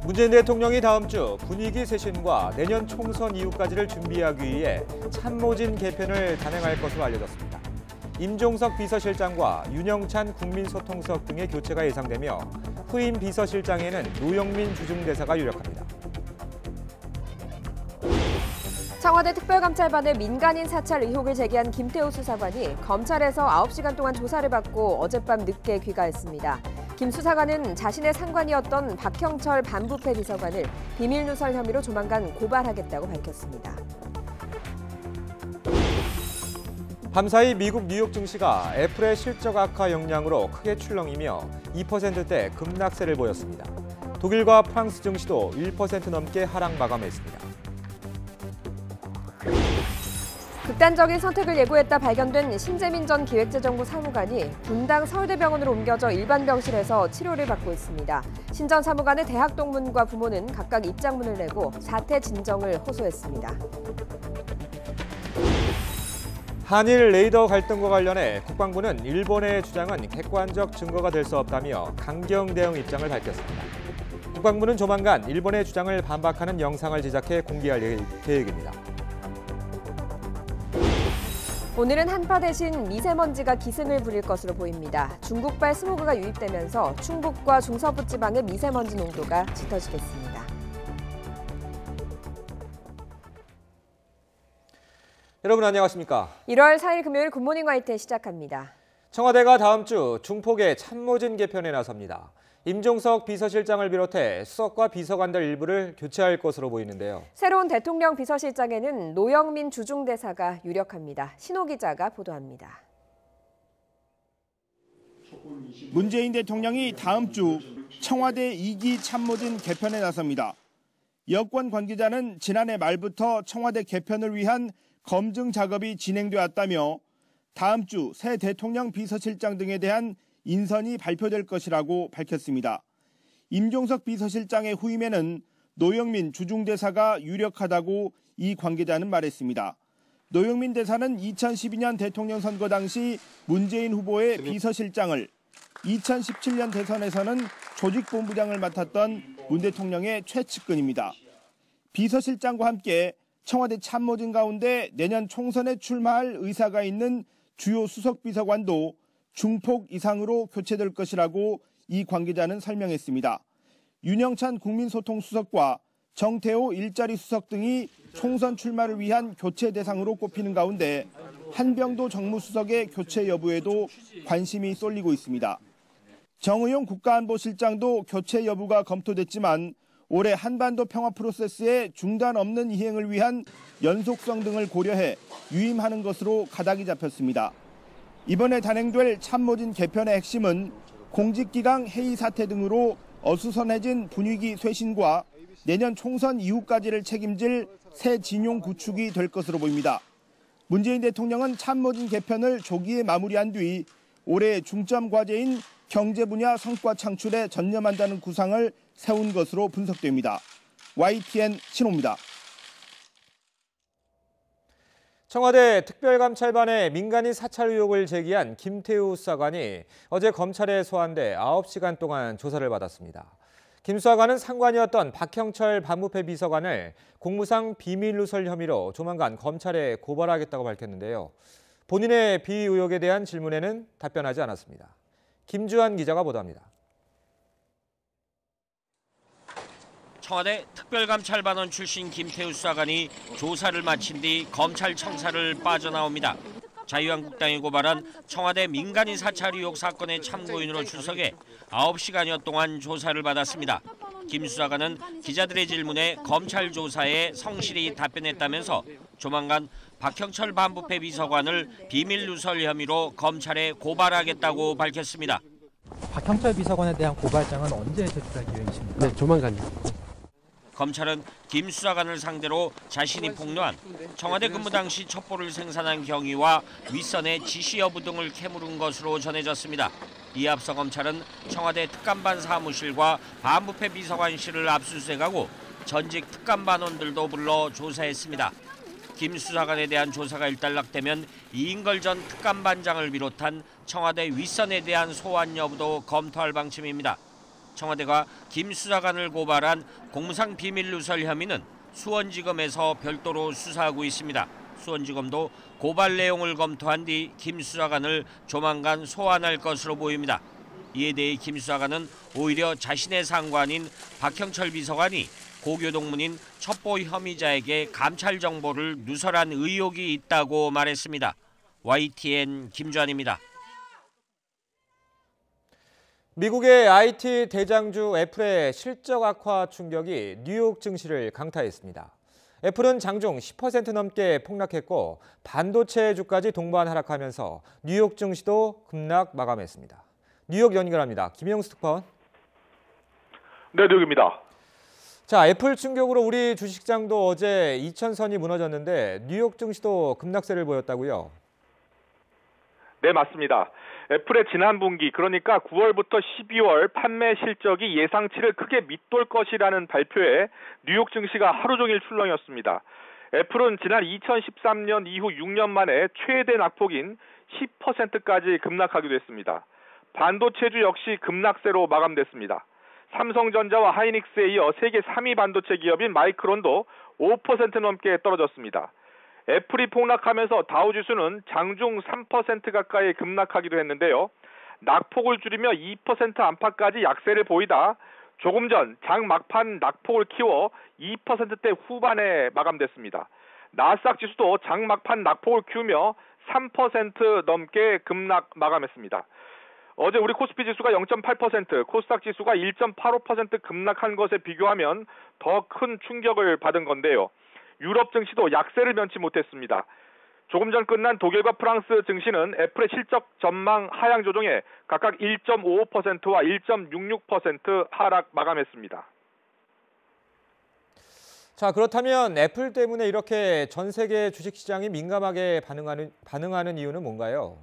문재인 대통령이 다음 주 분위기 쇄신과 내년 총선 이후까지를 준비하기 위해 참모진 개편을 단행할 것으로 알려졌습니다. 임종석 비서실장과 윤영찬 국민소통수석 등의 교체가 예상되며 후임 비서실장에는 노영민 주중대사가 유력합니다. 청와대 특별감찰반의 민간인 사찰 의혹을 제기한 김태우 수사관이 검찰에서 9시간 동안 조사를 받고 어젯밤 늦게 귀가했습니다. 김 수사관은 자신의 상관이었던 박형철 반부패 비서관을 비밀누설 혐의로 조만간 고발하겠다고 밝혔습니다. 밤사이 미국 뉴욕 증시가 애플의 실적 악화 영향으로 크게 출렁이며 2%대 급락세를 보였습니다. 독일과 프랑스 증시도 1% 넘게 하락 마감했습니다. 극단적인 선택을 예고했다 발견된 신재민 전 기획재정부 사무관이 분당 서울대병원으로 옮겨져 일반 병실에서 치료를 받고 있습니다. 신 전 사무관의 대학 동문과 부모는 각각 입장문을 내고 사퇴 진정을 호소했습니다. 한일 레이더 갈등과 관련해 국방부는 일본의 주장은 객관적 증거가 될 수 없다며 강경 대응 입장을 밝혔습니다. 국방부는 조만간 일본의 주장을 반박하는 영상을 제작해 공개할 계획입니다. 오늘은 한파 대신 미세먼지가 기승을 부릴 것으로 보입니다. 중국발 스모그가 유입되면서 충북과 중서부 지방의 미세먼지 농도가 짙어지겠습니다. 여러분 안녕하십니까? 1월 4일 금요일 굿모닝 화이트 시작합니다. 청와대가 다음 주 중폭의 참모진 개편에 나섭니다. 임종석 비서실장을 비롯해 수석과 비서관들 일부를 교체할 것으로 보이는데요. 새로운 대통령 비서실장에는 노영민 주중대사가 유력합니다. 신호 기자가 보도합니다. 문재인 대통령이 다음 주 청와대 2기 참모진 개편에 나섭니다. 여권 관계자는 지난해 말부터 청와대 개편을 위한 검증 작업이 진행되었다며 다음 주 새 대통령 비서실장 등에 대한 인선이 발표될 것이라고 밝혔습니다. 임종석 비서실장의 후임에는 노영민 주중대사가 유력하다고 이 관계자는 말했습니다. 노영민 대사는 2012년 대통령 선거 당시 문재인 후보의 비서실장을, 2017년 대선에서는 조직본부장을 맡았던 문 대통령의 최측근입니다. 비서실장과 함께 청와대 참모진 가운데 내년 총선에 출마할 의사가 있는 주요 수석비서관도 중폭 이상으로 교체될 것이라고 이 관계자는 설명했습니다. 윤영찬 국민소통수석과 정태호 일자리 수석 등이 총선 출마를 위한 교체 대상으로 꼽히는 가운데 한병도 정무수석의 교체 여부에도 관심이 쏠리고 있습니다. 정의용 국가안보실장도 교체 여부가 검토됐지만 올해 한반도 평화 프로세스의 중단 없는 이행을 위한 연속성 등을 고려해 유임하는 것으로 가닥이 잡혔습니다. 이번에 단행될 참모진 개편의 핵심은 공직기강 해이 사태 등으로 어수선해진 분위기 쇄신과 내년 총선 이후까지를 책임질 새 진용 구축이 될 것으로 보입니다. 문재인 대통령은 참모진 개편을 조기에 마무리한 뒤 올해 중점 과제인 경제 분야 성과 창출에 전념한다는 구상을 세운 것으로 분석됩니다. YTN 신호입니다. 청와대 특별감찰반의 민간인 사찰 의혹을 제기한 김태우 수사관이 어제 검찰에 소환돼 9시간 동안 조사를 받았습니다. 김 수사관은 상관이었던 박형철 반부패 비서관을 공무상 비밀누설 혐의로 조만간 검찰에 고발하겠다고 밝혔는데요. 본인의 비위 의혹에 대한 질문에는 답변하지 않았습니다. 김주한 기자가 보도합니다. 청와대 특별감찰반원 출신 김태우 수사관이 조사를 마친 뒤 검찰청사를 빠져나옵니다. 자유한국당이 고발한 청와대 민간인 사찰 의혹 사건의 참고인으로 출석해 9시간여 동안 조사를 받았습니다. 김 수사관은 기자들의 질문에 검찰 조사에 성실히 답변했다면서 조만간 박형철 반부패 비서관을 비밀누설 혐의로 검찰에 고발하겠다고 밝혔습니다. 박형철 비서관에 대한 고발장은 언제 제출할 계획이십니까? 네, 조만간요. 검찰은 김 수사관을 상대로 자신이 폭로한 청와대 근무 당시 첩보를 생산한 경위와 윗선의 지시 여부 등을 캐물은 것으로 전해졌습니다. 이에 앞서 검찰은 청와대 특감반 사무실과 반부패 비서관실을 압수수색하고 전직 특감반원들도 불러 조사했습니다. 김 수사관에 대한 조사가 일단락되면 이인걸 전 특감반장을 비롯한 청와대 윗선에 대한 소환 여부도 검토할 방침입니다. 청와대가 김 수사관을 고발한 공무상 비밀 누설 혐의는 수원지검에서 별도로 수사하고 있습니다. 수원지검도 고발 내용을 검토한 뒤 김 수사관을 조만간 소환할 것으로 보입니다. 이에 대해 김 수사관은 오히려 자신의 상관인 박형철 비서관이 고교동문인 첩보 혐의자에게 감찰 정보를 누설한 의혹이 있다고 말했습니다. YTN 김주환입니다. 미국의 IT 대장주 애플의 실적 악화 충격이 뉴욕 증시를 강타했습니다. 애플은 장중 10% 넘게 폭락했고 반도체주까지 동반 하락하면서 뉴욕 증시도 급락 마감했습니다. 뉴욕 연결합니다. 김영수 특파원. 네, 뉴욕입니다. 자, 애플 충격으로 우리 주식시장도 어제 2,000선이 무너졌는데 뉴욕 증시도 급락세를 보였다고요? 네, 맞습니다. 애플의 지난 분기, 그러니까 9월부터 12월 판매 실적이 예상치를 크게 밑돌 것이라는 발표에 뉴욕 증시가 하루 종일 출렁였습니다. 애플은 지난 2013년 이후 6년 만에 최대 낙폭인 10%까지 급락하기도 했습니다. 반도체주 역시 급락세로 마감됐습니다. 삼성전자와 하이닉스에 이어 세계 3위 반도체 기업인 마이크론도 5% 넘게 떨어졌습니다. 애플이 폭락하면서 다우지수는 장중 3% 가까이 급락하기도 했는데요. 낙폭을 줄이며 2% 안팎까지 약세를 보이다 조금 전 장 막판 낙폭을 키워 2%대 후반에 마감됐습니다. 나스닥 지수도 장 막판 낙폭을 키우며 3% 넘게 급락 마감했습니다. 어제 우리 코스피 지수가 0.8%, 코스닥 지수가 1.85% 급락한 것에 비교하면 더 큰 충격을 받은 건데요. 유럽 증시도 약세를 면치 못했습니다. 조금 전 끝난 독일과 프랑스 증시는 애플의 실적 전망 하향 조정에 각각 1.55%와 1.66% 하락 마감했습니다. 자, 그렇다면 애플 때문에 이렇게 전 세계 주식시장이 민감하게 반응하는 이유는 뭔가요?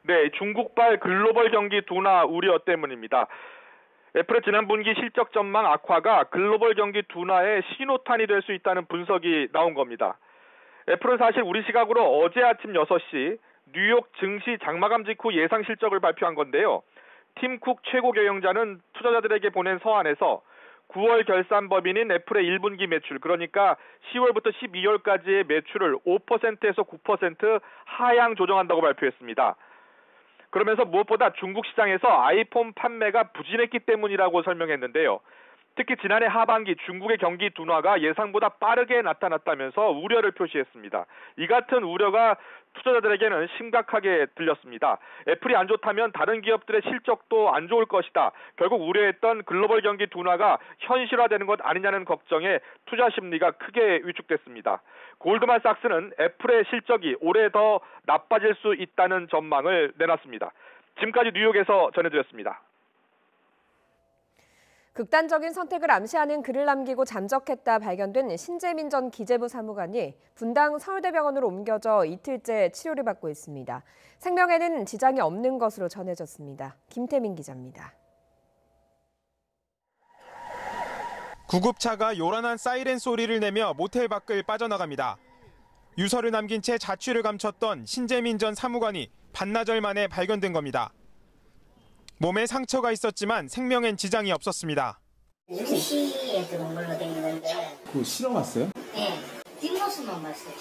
네, 중국발 글로벌 경기 둔화 우려 때문입니다. 애플의 지난 분기 실적 전망 악화가 글로벌 경기 둔화의 신호탄이 될 수 있다는 분석이 나온 겁니다. 애플은 사실 우리 시각으로 어제 아침 6시 뉴욕 증시 장마감 직후 예상 실적을 발표한 건데요. 팀 쿡 최고 경영자는 투자자들에게 보낸 서한에서 9월 결산 법인인 애플의 1분기 매출, 그러니까 10월부터 12월까지의 매출을 5%에서 9% 하향 조정한다고 발표했습니다. 그러면서 무엇보다 중국 시장에서 아이폰 판매가 부진했기 때문이라고 설명했는데요. 특히 지난해 하반기 중국의 경기 둔화가 예상보다 빠르게 나타났다면서 우려를 표시했습니다. 이 같은 우려가 투자자들에게는 심각하게 들렸습니다. 애플이 안 좋다면 다른 기업들의 실적도 안 좋을 것이다. 결국 우려했던 글로벌 경기 둔화가 현실화되는 것 아니냐는 걱정에 투자 심리가 크게 위축됐습니다. 골드만삭스는 애플의 실적이 올해 더 나빠질 수 있다는 전망을 내놨습니다. 지금까지 뉴욕에서 전해드렸습니다. 극단적인 선택을 암시하는 글을 남기고 잠적했다 발견된 신재민 전 기재부 사무관이 분당 서울대병원으로 옮겨져 이틀째 치료를 받고 있습니다. 생명에는 지장이 없는 것으로 전해졌습니다. 김태민 기자입니다. 구급차가 요란한 사이렌 소리를 내며 모텔 밖을 빠져나갑니다. 유서를 남긴 채 자취를 감췄던 신재민 전 사무관이 반나절 만에 발견된 겁니다. 몸에 상처가 있었지만 생명엔 지장이 없었습니다. 2시에 들어온 걸로 돼 있는데. 그거 실어봤어요? 네, 뒷모습만 봤어요.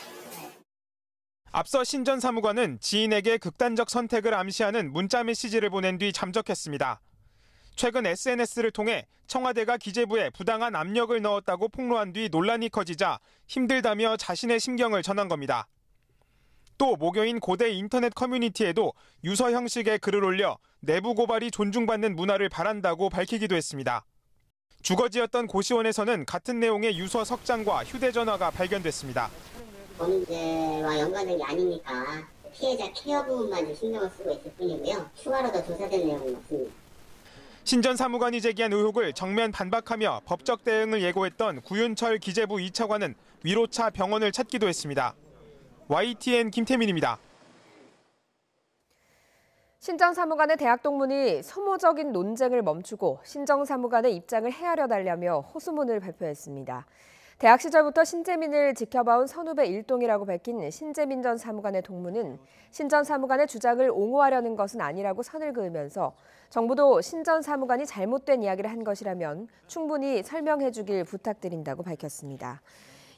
앞서 신 전 사무관은 지인에게 극단적 선택을 암시하는 문자 메시지를 보낸 뒤 잠적했습니다. 최근 SNS를 통해 청와대가 기재부에 부당한 압력을 넣었다고 폭로한 뒤 논란이 커지자 힘들다며 자신의 심경을 전한 겁니다. 또 모교인 고대 인터넷 커뮤니티에도 유서 형식의 글을 올려 내부 고발이 존중받는 문화를 바란다고 밝히기도 했습니다. 주거지였던 고시원에서는 같은 내용의 유서 석장과 휴대전화가 발견됐습니다. 범죄와 연관된 게 아니니까 피해자 케어 부분만 좀 신경을 쓰고 있을 뿐이고요. 추가로 더 조사될 내용은 없습니다. 신 전 사무관이 제기한 의혹을 정면 반박하며 법적 대응을 예고했던 구윤철 기재부 2차관은 위로차 병원을 찾기도 했습니다. YTN 김태민입니다. 신정 사무관의 대학 동문이 소모적인 논쟁을 멈추고 신정 사무관의 입장을 헤아려 달라며 호소문을 발표했습니다. 대학 시절부터 신재민을 지켜봐온 선후배 일동이라고 밝힌 신재민 전 사무관의 동무는 신 전 사무관의 주장을 옹호하려는 것은 아니라고 선을 그으면서 정부도 신 전 사무관이 잘못된 이야기를 한 것이라면 충분히 설명해 주길 부탁드린다고 밝혔습니다.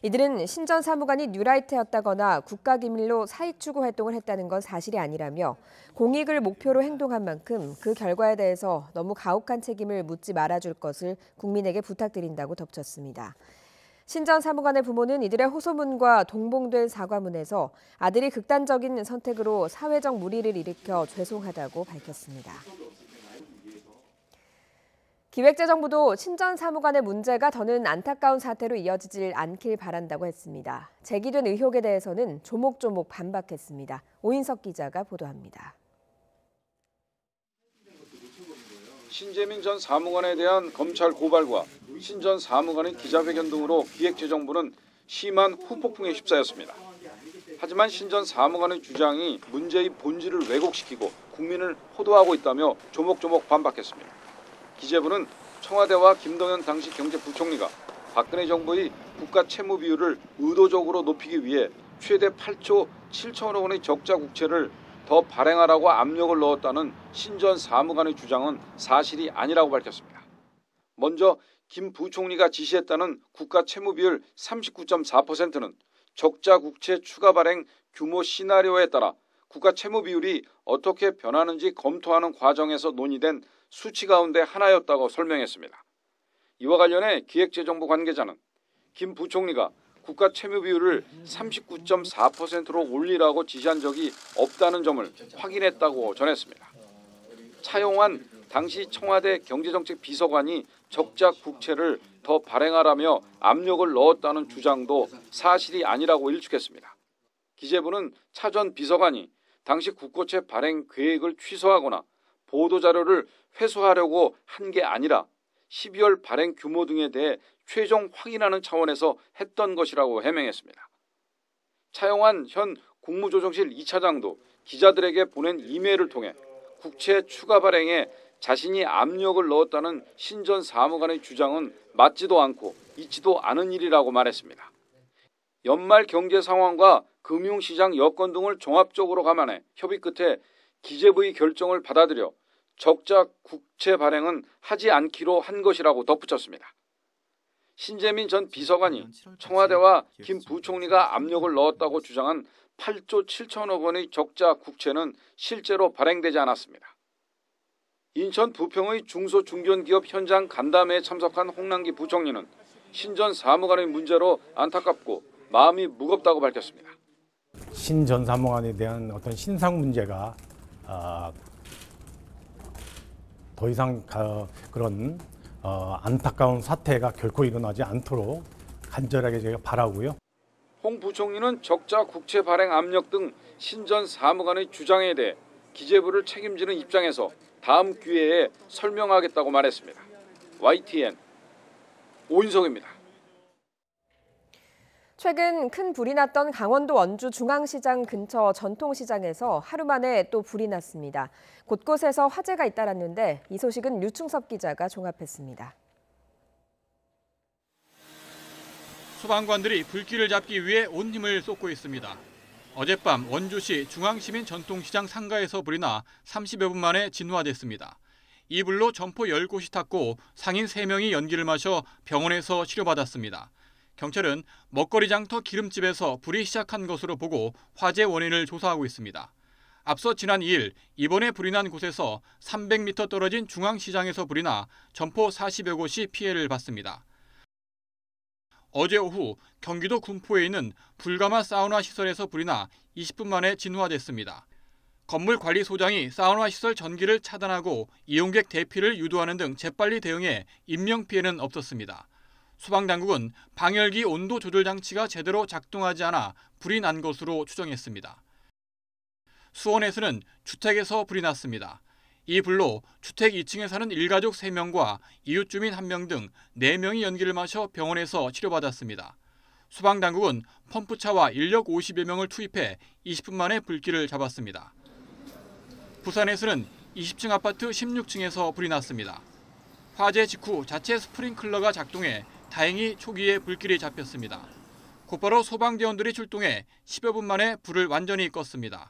이들은 신 전 사무관이 뉴라이트였다거나 국가기밀로 사익 추구 활동을 했다는 건 사실이 아니라며 공익을 목표로 행동한 만큼 그 결과에 대해서 너무 가혹한 책임을 묻지 말아줄 것을 국민에게 부탁드린다고 덧붙였습니다. 신 전 사무관의 부모는 이들의 호소문과 동봉된 사과문에서 아들이 극단적인 선택으로 사회적 물의를 일으켜 죄송하다고 밝혔습니다. 기획재정부도 신 전 사무관의 문제가 더는 안타까운 사태로 이어지질 않길 바란다고 했습니다. 제기된 의혹에 대해서는 조목조목 반박했습니다. 오인석 기자가 보도합니다. 신재민 전 사무관에 대한 검찰 고발과 신 전 사무관의 기자회견 등으로 기획재정부는 심한 후폭풍에 휩싸였습니다. 하지만 신 전 사무관의 주장이 문제의 본질을 왜곡시키고 국민을 호도하고 있다며 조목조목 반박했습니다. 기재부는 청와대와 김동연 당시 경제부총리가 박근혜 정부의 국가 채무 비율을 의도적으로 높이기 위해 최대 8조 7천억 원의 적자 국채를 더 발행하라고 압력을 넣었다는 신 전 사무관의 주장은 사실이 아니라고 밝혔습니다. 먼저 김 부총리가 지시했다는 국가 채무 비율 39.4%는 적자 국채 추가 발행 규모 시나리오에 따라 국가 채무 비율이 어떻게 변하는지 검토하는 과정에서 논의된 수치 가운데 하나였다고 설명했습니다. 이와 관련해 기획재정부 관계자는 김 부총리가 국가 채무 비율을 39.4%로 올리라고 지시한 적이 없다는 점을 확인했다고 전했습니다. 차용환 당시 청와대 경제정책 비서관이 적자 국채를 더 발행하라며 압력을 넣었다는 주장도 사실이 아니라고 일축했습니다. 기재부는 차 전 비서관이 당시 국고채 발행 계획을 취소하거나 보도자료를 회수하려고 한 게 아니라 12월 발행 규모 등에 대해 최종 확인하는 차원에서 했던 것이라고 해명했습니다. 차용환 현 국무조정실 2차장도 기자들에게 보낸 이메일을 통해 국채 추가 발행에 자신이 압력을 넣었다는 신 전 사무관의 주장은 맞지도 않고 있지도 않은 일이라고 말했습니다. 연말 경제 상황과 금융시장 여건 등을 종합적으로 감안해 협의 끝에 기재부의 결정을 받아들여 적자 국채 발행은 하지 않기로 한 것이라고 덧붙였습니다. 신재민 전 비서관이 청와대와 김 부총리가 압력을 넣었다고 주장한 8조 7천억 원의 적자 국채는 실제로 발행되지 않았습니다. 인천 부평의 중소중견기업 현장 간담회에 참석한 홍남기 부총리는 신 전 사무관의 문제로 안타깝고 마음이 무겁다고 밝혔습니다. 신 전 사무관에 대한 어떤 신상 문제가 더 이상 그런 안타까운 사태가 결코 일어나지 않도록 간절하게 제가 바라고요. 홍 부총리는 적자 국채 발행 압력 등 신 전 사무관의 주장에 대해 기재부를 책임지는 입장에서 다음 기회에 설명하겠다고 말했습니다. YTN 오인석입니다. 최근 큰 불이 났던 강원도 원주 중앙시장 근처 전통시장에서 하루 만에 또 불이 났습니다. 곳곳에서 화재가 잇따랐는데 이 소식은 류충섭 기자가 종합했습니다. 소방관들이 불길을 잡기 위해 온 힘을 쏟고 있습니다. 어젯밤 원주시 중앙시민 전통시장 상가에서 불이 나 30여 분 만에 진화됐습니다. 이 불로 점포 10곳이 탔고 상인 3명이 연기를 마셔 병원에서 치료받았습니다. 경찰은 먹거리 장터 기름집에서 불이 시작한 것으로 보고 화재 원인을 조사하고 있습니다. 앞서 지난 2일 이번에 불이 난 곳에서 300m 떨어진 중앙시장에서 불이 나 점포 40여 곳이 피해를 봤습니다. 어제 오후 경기도 군포에 있는 불가마 사우나 시설에서 불이 나 20분 만에 진화됐습니다. 건물 관리소장이 사우나 시설 전기를 차단하고 이용객 대피를 유도하는 등 재빨리 대응해 인명피해는 없었습니다. 소방당국은 방열기 온도 조절 장치가 제대로 작동하지 않아 불이 난 것으로 추정했습니다. 수원에서는 주택에서 불이 났습니다. 이 불로 주택 2층에 사는 일가족 3명과 이웃 주민 1명 등 4명이 연기를 마셔 병원에서 치료받았습니다. 소방당국은 펌프차와 인력 50여 명을 투입해 20분 만에 불길을 잡았습니다. 부산에서는 20층 아파트 16층에서 불이 났습니다. 화재 직후 자체 스프링클러가 작동해 다행히 초기에 불길이 잡혔습니다. 곧바로 소방대원들이 출동해 10여 분 만에 불을 완전히 껐습니다.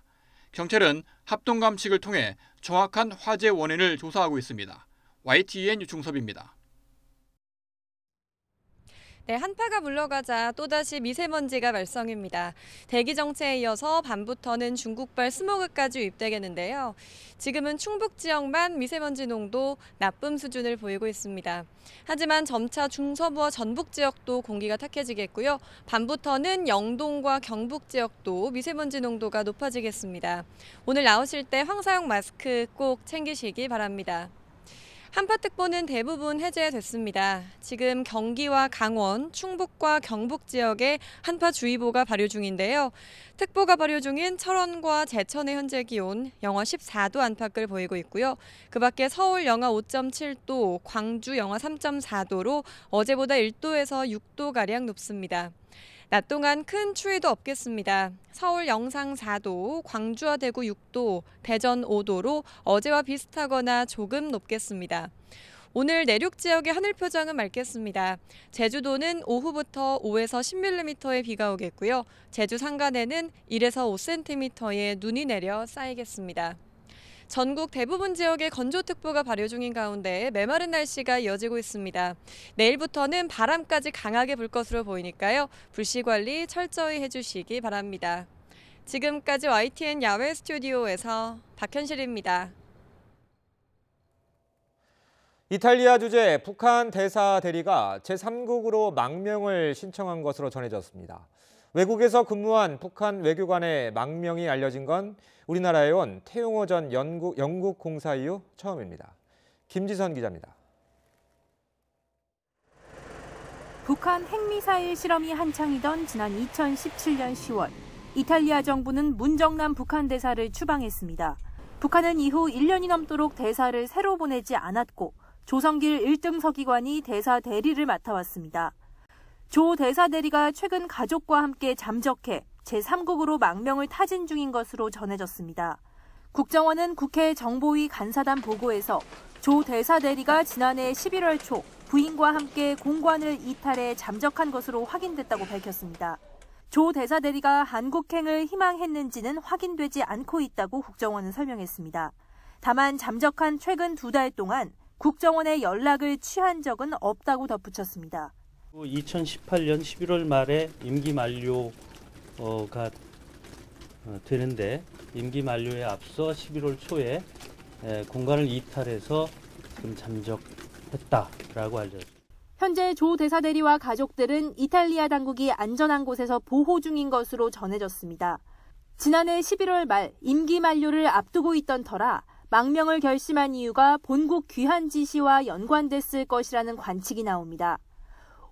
경찰은 합동 감식을 통해 정확한 화재 원인을 조사하고 있습니다. YTN 유충섭입니다. 네, 한파가 물러가자 또다시 미세먼지가 발생입니다. 대기 정체에 이어서 밤부터는 중국발 스모그까지 유입되겠는데요. 지금은 충북 지역만 미세먼지 농도 나쁨 수준을 보이고 있습니다. 하지만 점차 중서부와 전북 지역도 공기가 탁해지겠고요. 밤부터는 영동과 경북 지역도 미세먼지 농도가 높아지겠습니다. 오늘 나오실 때 황사용 마스크 꼭 챙기시기 바랍니다. 한파특보는 대부분 해제됐습니다. 지금 경기와 강원, 충북과 경북 지역에 한파주의보가 발효 중인데요. 특보가 발효 중인 철원과 제천의 현재 기온 영하 14도 안팎을 보이고 있고요. 그 밖에 서울 영하 5.7도, 광주 영하 3.4도로 어제보다 1도에서 6도가량 높습니다. 낮 동안 큰 추위도 없겠습니다. 서울 영상 4도, 광주와 대구 6도, 대전 5도로 어제와 비슷하거나 조금 높겠습니다. 오늘 내륙 지역의 하늘 표정은 맑겠습니다. 제주도는 오후부터 5에서 10mm의 비가 오겠고요. 제주 산간에는 1에서 5cm의 눈이 내려 쌓이겠습니다. 전국 대부분 지역에 건조특보가 발효 중인 가운데 메마른 날씨가 이어지고 있습니다. 내일부터는 바람까지 강하게 불 것으로 보이니까요. 불씨 관리 철저히 해주시기 바랍니다. 지금까지 YTN 야외 스튜디오에서 박현실입니다. 이탈리아 주재 북한 대사 대리가 제3국으로 망명을 신청한 것으로 전해졌습니다. 외국에서 근무한 북한 외교관의 망명이 알려진 건 우리나라에 온 태용호 전 영국 공사 이후 처음입니다. 김지선 기자입니다. 북한 핵미사일 실험이 한창이던 지난 2017년 10월, 이탈리아 정부는 문정남 북한 대사를 추방했습니다. 북한은 이후 1년이 넘도록 대사를 새로 보내지 않았고 조성길 1등 서기관이 대사 대리를 맡아왔습니다. 조 대사 대리가 최근 가족과 함께 잠적해 제3국으로 망명을 타진 중인 것으로 전해졌습니다. 국정원은 국회 정보위 간사단 보고에서 조 대사 대리가 지난해 11월 초 부인과 함께 공관을 이탈해 잠적한 것으로 확인됐다고 밝혔습니다. 조 대사 대리가 한국행을 희망했는지는 확인되지 않고 있다고 국정원은 설명했습니다. 다만 잠적한 최근 2달 동안 국정원에 연락을 취한 적은 없다고 덧붙였습니다. 2018년 11월 말에 임기 만료가 되는데 임기 만료에 앞서 11월 초에 공간을 이탈해서 지금 잠적했다라고 알려졌습니다. 현재 조 대사 대리와 가족들은 이탈리아 당국이 안전한 곳에서 보호 중인 것으로 전해졌습니다. 지난해 11월 말 임기 만료를 앞두고 있던 터라 망명을 결심한 이유가 본국 귀환 지시와 연관됐을 것이라는 관측이 나옵니다.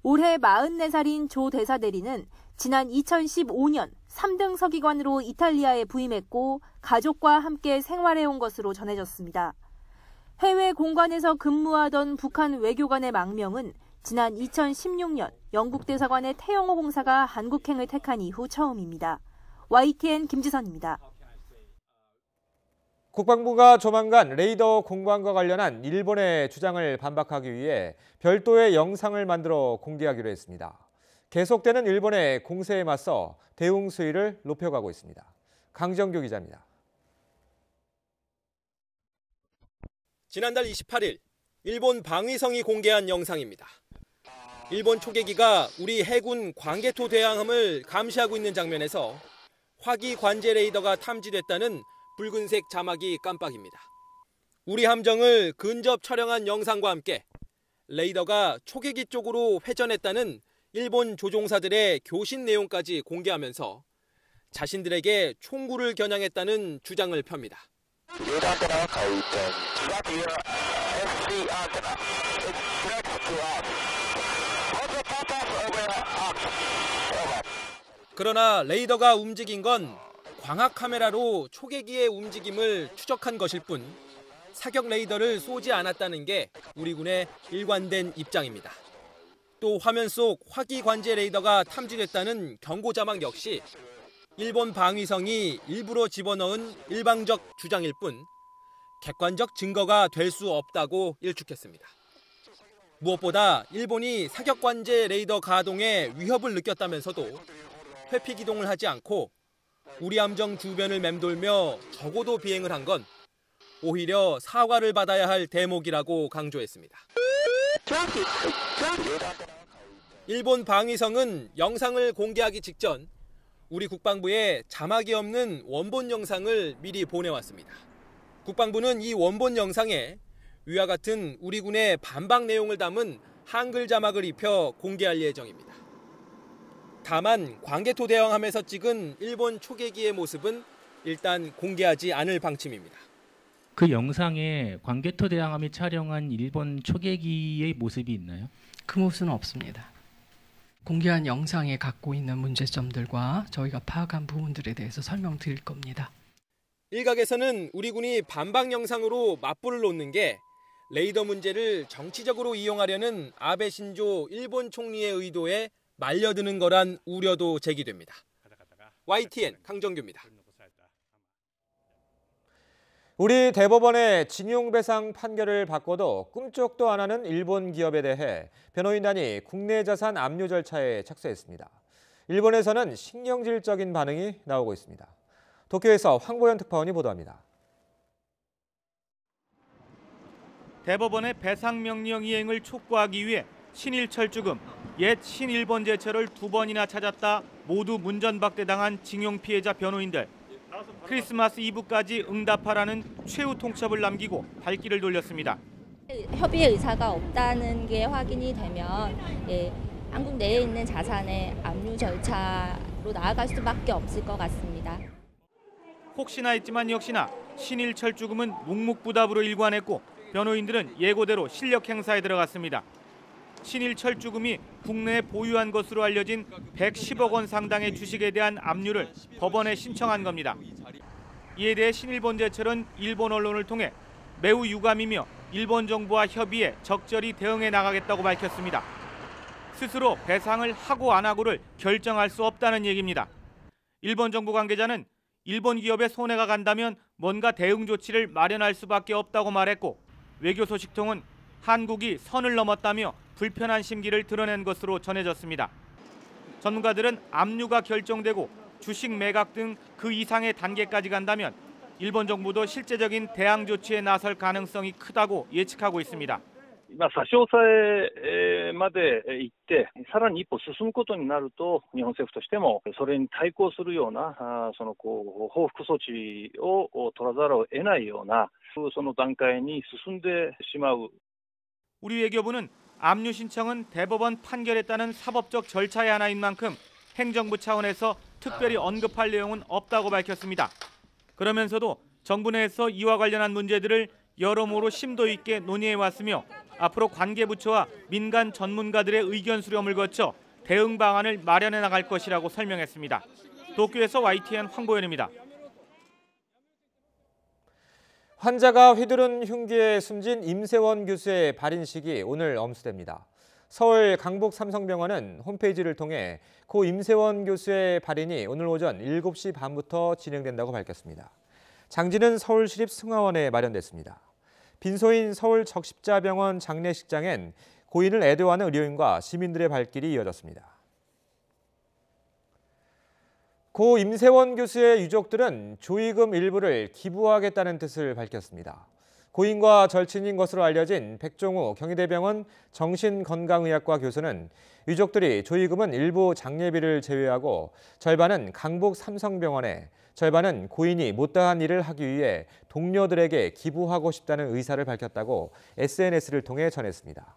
올해 44살인 조 대사 대리는 지난 2015년 3등 서기관으로 이탈리아에 부임했고 가족과 함께 생활해온 것으로 전해졌습니다. 해외 공관에서 근무하던 북한 외교관의 망명은 지난 2016년 영국 대사관의 태용호 공사가 한국행을 택한 이후 처음입니다. YTN 김지선입니다. 국방부가 조만간 레이더 공관과 관련한 일본의 주장을 반박하기 위해 별도의 영상을 만들어 공개하기로 했습니다. 계속되는 일본의 공세에 맞서 대응 수위를 높여가고 있습니다. 강정규 기자입니다. 지난달 28일 일본 방위성이 공개한 영상입니다. 일본 초계기가 우리 해군 광개토 대항함을 감시하고 있는 장면에서 화기 관제 레이더가 탐지됐다는 붉은색 자막이 깜빡입니다. 우리 함정을 근접 촬영한 영상과 함께 레이더가 초계기 쪽으로 회전했다는 일본 조종사들의 교신 내용까지 공개하면서 자신들에게 총구를 겨냥했다는 주장을 펴니다. 그러나 레이더가 움직인 건 광학 카메라로 초계기의 움직임을 추적한 것일 뿐 사격 레이더를 쏘지 않았다는 게 우리 군의 일관된 입장입니다. 또 화면 속 화기 관제 레이더가 탐지됐다는 경고 자막 역시 일본 방위성이 일부러 집어넣은 일방적 주장일 뿐 객관적 증거가 될 수 없다고 일축했습니다. 무엇보다 일본이 사격관제 레이더 가동에 위협을 느꼈다면서도 회피 기동을 하지 않고 우리 함정 주변을 맴돌며 적어도 비행을 한 건 오히려 사과를 받아야 할 대목이라고 강조했습니다. 일본 방위성은 영상을 공개하기 직전 우리 국방부에 자막이 없는 원본 영상을 미리 보내왔습니다. 국방부는 이 원본 영상에 위와 같은 우리 군의 반박 내용을 담은 한글 자막을 입혀 공개할 예정입니다. 다만 광개토 대왕함에서 찍은 일본 초계기의 모습은 일단 공개하지 않을 방침입니다. 그 영상에 광개토 대왕함이 촬영한 일본 초계기의 모습이 있나요? 그 모습은 없습니다. 공개한 영상에 갖고 있는 문제점들과 저희가 파악한 부분들에 대해서 설명드릴 겁니다. 일각에서는 우리 군이 반박 영상으로 맞불을 놓는 게 레이더 문제를 정치적으로 이용하려는 아베 신조 일본 총리의 의도에 말려드는 거란 우려도 제기됩니다. YTN 강정규입니다. 우리 대법원의 징용배상 판결을 받고도 꿈쩍도 안 하는 일본 기업에 대해 변호인단이 국내 자산 압류 절차에 착수했습니다. 일본에서는 신경질적인 반응이 나오고 있습니다. 도쿄에서 황보현 특파원이 보도합니다. 대법원의 배상 명령 이행을 촉구하기 위해 신일철주금, 옛 신일본제철을 2번이나 찾았다 모두 문전박대당한 징용 피해자 변호인들. 크리스마스 이브까지 응답하라는 최후 통첩을 남기고 발길을 돌렸습니다. 협의의 의사가 없다는 게 확인이 되면 한국 내에 있는 자산의 압류 절차로 나아갈 수밖에 없을 것 같습니다. 혹시나 했지만 역시나 신일철주금은 묵묵부답으로 일관했고 변호인들은 예고대로 실력 행사에 들어갔습니다. 신일철주금이 국내에 보유한 것으로 알려진 110억 원 상당의 주식에 대한 압류를 법원에 신청한 겁니다. 이에 대해 신일본제철은 일본 언론을 통해 매우 유감이며 일본 정부와 협의해 적절히 대응해 나가겠다고 밝혔습니다. 스스로 배상을 하고 안 하고를 결정할 수 없다는 얘기입니다. 일본 정부 관계자는 일본 기업에 손해가 간다면 뭔가 대응 조치를 마련할 수밖에 없다고 말했고 외교소식통은 한국이 선을 넘었다며 불편한 심기를 드러낸 것으로 전해졌습니다. 전문가들은 압류가 결정되고 주식 매각 등 그 이상의 단계까지 간다면 일본 정부도 실제적인 대항 조치에 나설 가능성이 크다고 예측하고 있습니다. 差し押さえまで行ってさらに一歩進むことになると日本政府としてもそれに対抗するような報復措置を取らざるを得ないようなその段階に進んでしまう. 우리 외교부는 압류 신청은 대법원 판결에 따른 사법적 절차의 하나인 만큼 행정부 차원에서 특별히 언급할 내용은 없다고 밝혔습니다. 그러면서도 정부 내에서 이와 관련한 문제들을 여러모로 심도 있게 논의해왔으며 앞으로 관계부처와 민간 전문가들의 의견 수렴을 거쳐 대응 방안을 마련해 나갈 것이라고 설명했습니다. 도쿄에서 YTN 황보현입니다. 환자가 휘두른 흉기에 숨진 임세원 교수의 발인식이 오늘 엄수됩니다. 서울 강북 삼성병원은 홈페이지를 통해 고 임세원 교수의 발인이 오늘 오전 7시 반부터 진행된다고 밝혔습니다. 장지는 서울시립 승하원에 마련됐습니다. 빈소인 서울적십자병원 장례식장엔 고인을 애도하는 의료인과 시민들의 발길이 이어졌습니다. 고 임세원 교수의 유족들은 조의금 일부를 기부하겠다는 뜻을 밝혔습니다. 고인과 절친인 것으로 알려진 백종우 경희대병원 정신건강의학과 교수는 유족들이 조의금은 일부 장례비를 제외하고 절반은 강북 삼성병원에, 절반은 고인이 못다한 일을 하기 위해 동료들에게 기부하고 싶다는 의사를 밝혔다고 SNS를 통해 전했습니다.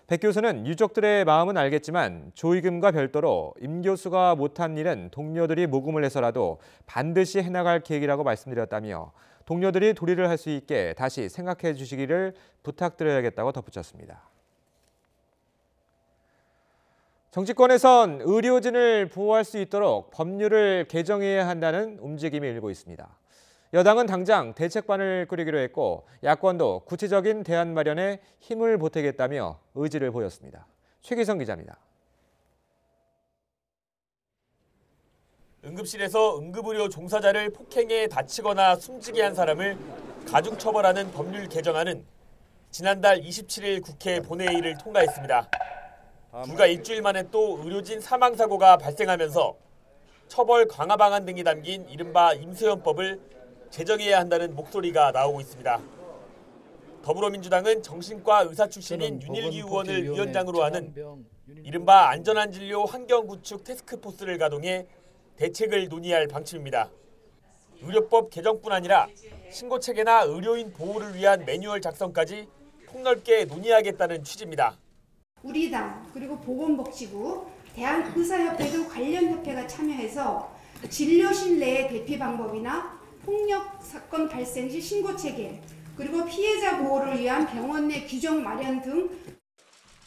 백 교수는 유족들의 마음은 알겠지만 조의금과 별도로 임 교수가 못한 일은 동료들이 모금을 해서라도 반드시 해나갈 계획이라고 말씀드렸다며 동료들이 도리를 할 수 있게 다시 생각해 주시기를 부탁드려야겠다고 덧붙였습니다. 정치권에선 의료진을 보호할 수 있도록 법률을 개정해야 한다는 움직임이 일고 있습니다. 여당은 당장 대책반을 꾸리기로 했고 야권도 구체적인 대안 마련에 힘을 보태겠다며 의지를 보였습니다. 최기성 기자입니다. 응급실에서 응급의료 종사자를 폭행해 다치거나 숨지게 한 사람을 가중처벌하는 법률 개정안은 지난달 27일 국회 본회의를 통과했습니다. 불과 일주일 만에 또 의료진 사망사고가 발생하면서 처벌 강화 방안 등이 담긴 이른바 임수연법을 제정해야 한다는 목소리가 나오고 있습니다. 더불어민주당은 정신과 의사 출신인 윤일기 의원을 위원장으로 하는 이른바 안전한 진료 환경 구축 태스크포스를 가동해 대책을 논의할 방침입니다. 의료법 개정뿐 아니라 신고 체계나 의료인 보호를 위한 매뉴얼 작성까지 폭넓게 논의하겠다는 취지입니다. 우리 당 그리고 보건복지부, 대한의사협회도 관련 협회가 참여해서 진료실 내의 대피 방법이나 폭력 사건 발생 시 신고 체계, 그리고 피해자 보호를 위한 병원 내 규정 마련 등.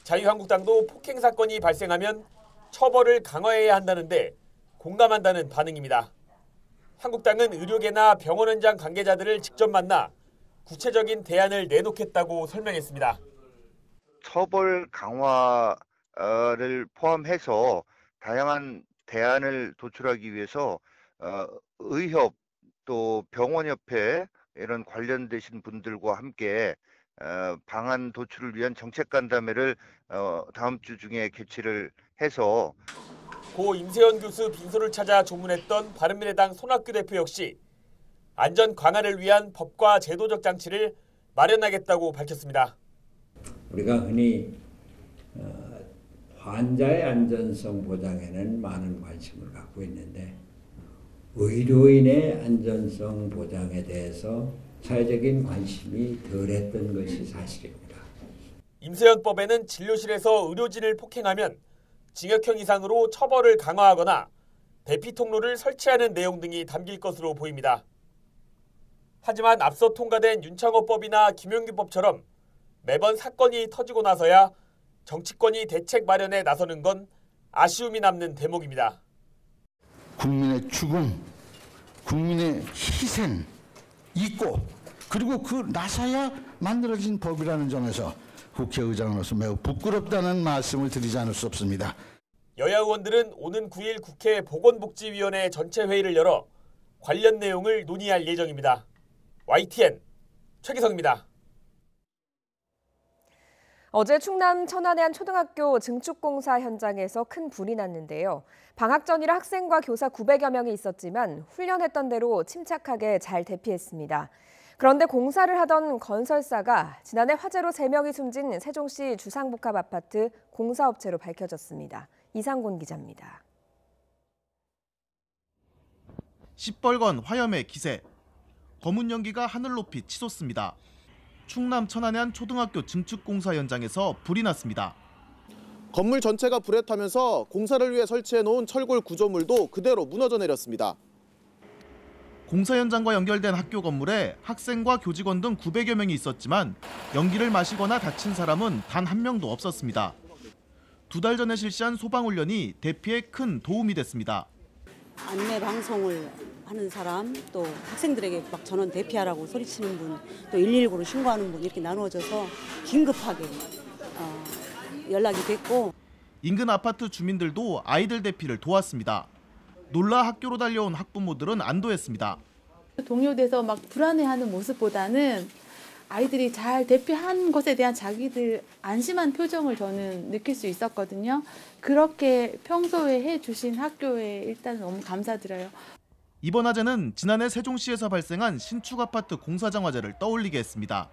자유한국당도 폭행 사건이 발생하면 처벌을 강화해야 한다는데 공감한다는 반응입니다. 한국당은 의료계나 병원 현장 관계자들을 직접 만나 구체적인 대안을 내놓겠다고 설명했습니다. 처벌 강화를 포함해서 다양한 대안을 도출하기 위해서 의협 또 병원협회 이런 관련되신 분들과 함께 방안 도출을 위한 정책 간담회를 다음 주 중에 개최를 해서 고 임세연 교수 빈소를 찾아 조문했던 바른미래당 손학규 대표 역시 안전 강화를 위한 법과 제도적 장치를 마련하겠다고 밝혔습니다. 우리가 흔히 환자의 안전성 보장에는 많은 관심을 갖고 있는데 의료인의 안전성 보장에 대해서 사회적인 관심이 덜했던 것이 사실입니다. 임세연법에는 진료실에서 의료진을 폭행하면 징역형 이상으로 처벌을 강화하거나 대피 통로를 설치하는 내용 등이 담길 것으로 보입니다. 하지만 앞서 통과된 윤창호법이나 김용규법처럼 매번 사건이 터지고 나서야 정치권이 대책 마련에 나서는 건 아쉬움이 남는 대목입니다. 국민의 죽음, 국민의 희생 있고 그리고 그 나서야 만들어진 법이라는 점에서 국회의장으로서 매우 부끄럽다는 말씀을 드리지 않을 수 없습니다. 여야 의원들은 오는 9일 국회 보건복지위원회 전체 회의를 열어 관련 내용을 논의할 예정입니다. YTN 최기성입니다. 어제 충남 천안의 한 초등학교 증축공사 현장에서 큰 불이 났는데요. 방학 전이라 학생과 교사 900여 명이 있었지만 훈련했던 대로 침착하게 잘 대피했습니다. 그런데 공사를 하던 건설사가 지난해 화재로 3명이 숨진 세종시 주상복합 아파트 공사업체로 밝혀졌습니다. 이상곤 기자입니다. 시뻘건 화염의 기세, 검은 연기가 하늘 높이 치솟습니다. 충남 천안의 한 초등학교 증축공사 현장에서 불이 났습니다. 건물 전체가 불에 타면서 공사를 위해 설치해놓은 철골 구조물도 그대로 무너져 내렸습니다. 공사 현장과 연결된 학교 건물에 학생과 교직원 등 900여 명이 있었지만 연기를 마시거나 다친 사람은 단 한 명도 없었습니다. 2달 전에 실시한 소방훈련이 대피에 큰 도움이 됐습니다. 안내 방송을 하는 사람, 또 학생들에게 막 전원 대피하라고 소리치는 분, 또 119로 신고하는 분 이렇게 나누어져서 긴급하게 연락이 됐고. 인근 아파트 주민들도 아이들 대피를 도왔습니다. 놀라 학교로 달려온 학부모들은 안도했습니다. 동요돼서 막 불안해하는 모습보다는 아이들이 잘 대피한 것에 대한 자기들 안심한 표정을 저는 느낄 수 있었거든요. 그렇게 평소에 해주신 학교에 일단 너무 감사드려요. 이번 화재는 지난해 세종시에서 발생한 신축 아파트 공사장 화재를 떠올리게 했습니다.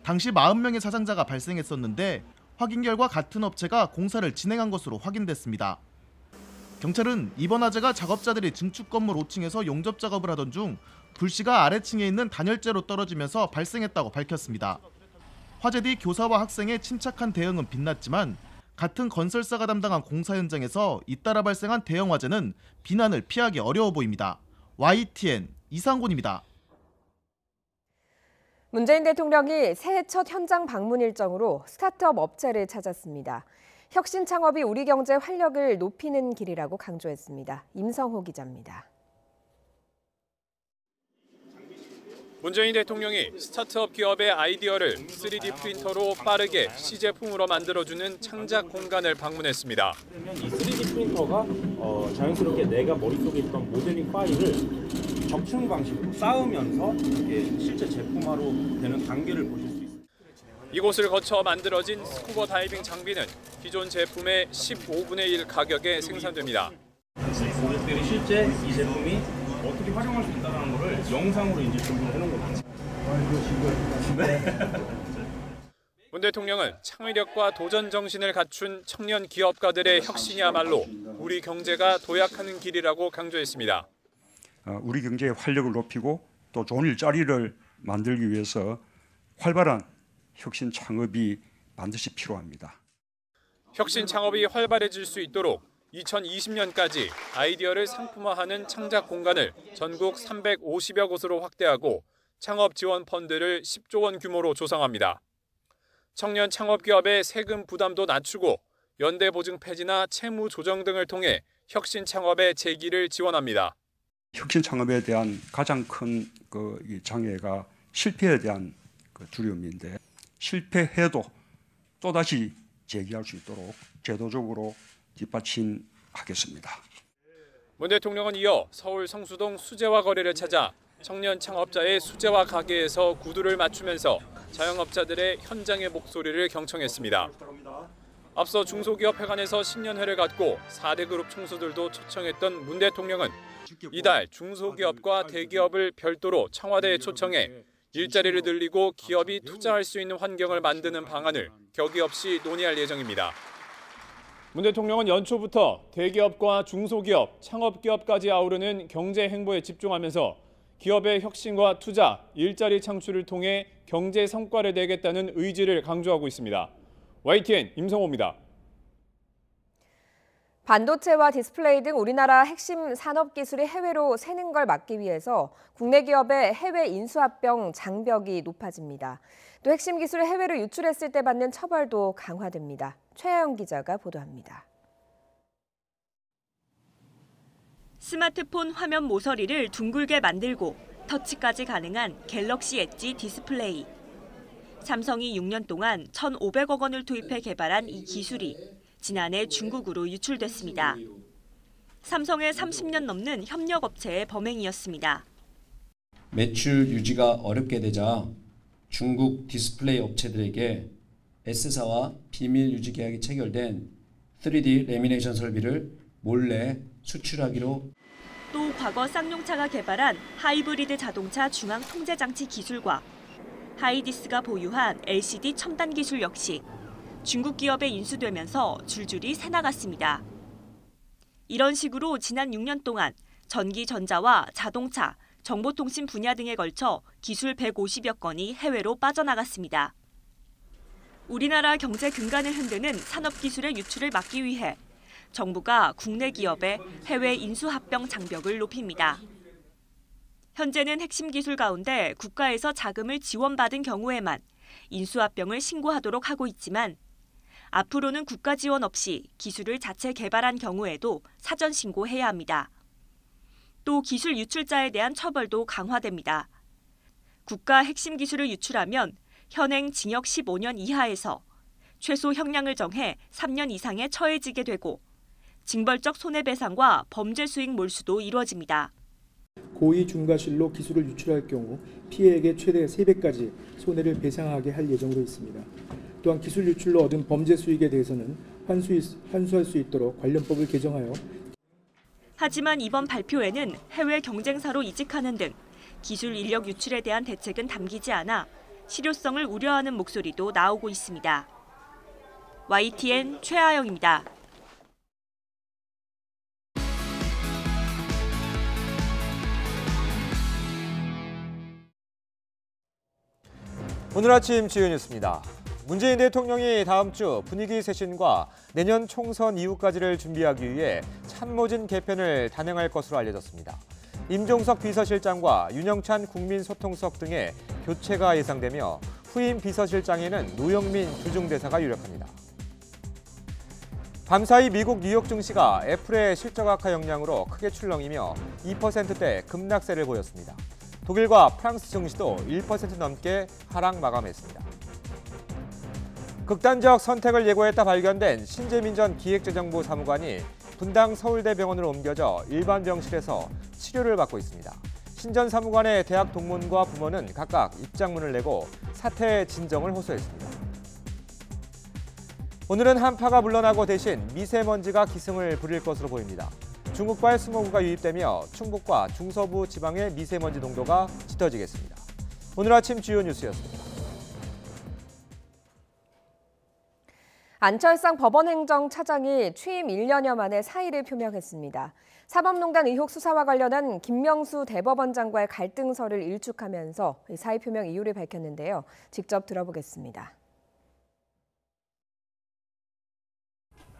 당시 40명의 사상자가 발생했었는데 확인 결과 같은 업체가 공사를 진행한 것으로 확인됐습니다. 경찰은 이번 화재가 작업자들이 증축 건물 5층에서 용접 작업을 하던 중 불씨가 아래층에 있는 단열재로 떨어지면서 발생했다고 밝혔습니다. 화재 뒤 교사와 학생의 침착한 대응은 빛났지만 같은 건설사가 담당한 공사 현장에서 잇따라 발생한 대형 화재는 비난을 피하기 어려워 보입니다. YTN 이상곤입니다. 문재인 대통령이 새해 첫 현장 방문 일정으로 스타트업 업체를 찾았습니다. 혁신 창업이 우리 경제 활력을 높이는 길이라고 강조했습니다. 임성호 기자입니다. 문재인 대통령이 스타트업 기업의 아이디어를 3D 프린터로 빠르게 시제품으로 만들어주는 창작 공간을 방문했습니다. 이 3D 프린터가 자연스럽게 내가 머릿속에 있던 모델링 파일을 적층 방식으로 쌓으면서 이게 실제 제품화로 되는 단계를 보실 수 있습니다. 이곳을 거쳐 만들어진 스쿠버 다이빙 장비는 기존 제품의 15분의 1 가격에 생산됩니다. 고객들이 실제 이 제품이 어떻게 활용할 수 있다는 것을 영상으로 이제 준비해 놓은 겁니다. 문 대통령은 창의력과 도전 정신을 갖춘 청년 기업가들의 혁신이야말로 우리 경제가 도약하는 길이라고 강조했습니다. 우리 경제의 활력을 높이고 또 좋은 일자리를 만들기 위해서 활발한 혁신 창업이 반드시 필요합니다. 혁신 창업이 활발해질 수 있도록 2020년까지 아이디어를 상품화하는 창작 공간을 전국 350여 곳으로 확대하고 창업 지원 펀드를 10조 원 규모로 조성합니다. 청년 창업기업의 세금 부담도 낮추고 연대 보증 폐지나 채무 조정 등을 통해 혁신 창업의 재기를 지원합니다. 혁신 창업에 대한 가장 큰 장애가 실패에 대한 두려움인데 실패해도 또다시 재기할 수 있도록 제도적으로 뒷받침하겠습니다. 문 대통령은 이어 서울 성수동 수제화 거리를 찾아 청년 창업자의 수제화 가게에서 구두를 맞추면서 자영업자들의 현장의 목소리를 경청했습니다. 앞서 중소기업회관에서 신년회를 갖고 4대 그룹 총수들도 초청했던 문 대통령은 이달 중소기업과 대기업을 별도로 청와대에 초청해 일자리를 늘리고 기업이 투자할 수 있는 환경을 만드는 방안을 격의 없이 논의할 예정입니다. 문 대통령은 연초부터 대기업과 중소기업, 창업기업까지 아우르는 경제 행보에 집중하면서 기업의 혁신과 투자, 일자리 창출을 통해 경제 성과를 내겠다는 의지를 강조하고 있습니다. YTN 임성호입니다. 반도체와 디스플레이 등 우리나라 핵심 산업 기술이 해외로 새는 걸 막기 위해서 국내 기업의 해외 인수합병 장벽이 높아집니다. 또 핵심 기술을 해외로 유출했을 때 받는 처벌도 강화됩니다. 최하영 기자가 보도합니다. 스마트폰 화면 모서리를 둥글게 만들고 터치까지 가능한 갤럭시 엣지 디스플레이. 삼성이 6년 동안 1,500억 원을 투입해 개발한 이 기술이 지난해 중국으로 유출됐습니다. 삼성의 30년 넘는 협력업체의 범행이었습니다. 매출 유지가 어렵게 되자 중국 디스플레이 업체들에게 S사와 비밀 유지 계약이 체결된 3D 레미네이션 설비를 몰래 수출하기로. 또 과거 쌍용차가 개발한 하이브리드 자동차 중앙 통제 장치 기술과 하이디스가 보유한 LCD 첨단 기술 역시 중국 기업에 인수되면서 줄줄이 새나갔습니다. 이런 식으로 지난 6년 동안 전기, 전자와 자동차, 정보통신 분야 등에 걸쳐 기술 150여 건이 해외로 빠져나갔습니다. 우리나라 경제 근간을 흔드는 산업기술의 유출을 막기 위해 정부가 국내 기업의 해외 인수합병 장벽을 높입니다. 현재는 핵심 기술 가운데 국가에서 자금을 지원받은 경우에만 인수합병을 신고하도록 하고 있지만 앞으로는 국가 지원 없이 기술을 자체 개발한 경우에도 사전 신고해야 합니다. 또 기술 유출자에 대한 처벌도 강화됩니다. 국가 핵심 기술을 유출하면 현행 징역 15년 이하에서 최소 형량을 정해 3년 이상에 처해지게 되고 징벌적 손해배상과 범죄 수익 몰수도 이루어집니다. 고의 중과실로 기술을 유출할 경우 피해액의 최대 3배까지 손해를 배상하게 할 예정으로 있습니다. 또한 기술 유출로 얻은 범죄 수익에 대해서는 환수할 수 있도록 관련법을 개정하여. 하지만 이번 발표에는 해외 경쟁사로 이직하는 등 기술 인력 유출에 대한 대책은 담기지 않아 실효성을 우려하는 목소리도 나오고 있습니다. YTN 최하영입니다. 오늘 아침 주요 뉴스입니다. 문재인 대통령이 다음 주 분위기 쇄신과 내년 총선 이후까지를 준비하기 위해 참모진 개편을 단행할 것으로 알려졌습니다. 임종석 비서실장과 윤영찬 국민소통수석 등의 교체가 예상되며 후임 비서실장에는 노영민 주중대사가 유력합니다. 밤사이 미국 뉴욕 증시가 애플의 실적 악화 영향으로 크게 출렁이며 2%대 급락세를 보였습니다. 독일과 프랑스 증시도 1% 넘게 하락 마감했습니다. 극단적 선택을 예고했다 발견된 신재민 전 기획재정부 사무관이 분당 서울대병원으로 옮겨져 일반 병실에서 치료를 받고 있습니다. 신 전 사무관의 대학 동문과 부모는 각각 입장문을 내고 사태 진정을 호소했습니다. 오늘은 한파가 물러나고 대신 미세먼지가 기승을 부릴 것으로 보입니다. 중국발 스모그가 유입되며 충북과 중서부 지방의 미세먼지 농도가 짙어지겠습니다. 오늘 아침 주요 뉴스였습니다. 안철상 법원행정차장이 취임 1년여 만에 사의를 표명했습니다. 사법농단 의혹 수사와 관련한 김명수 대법원장과의 갈등서를 일축하면서 사의 표명 이유를 밝혔는데요. 직접 들어보겠습니다.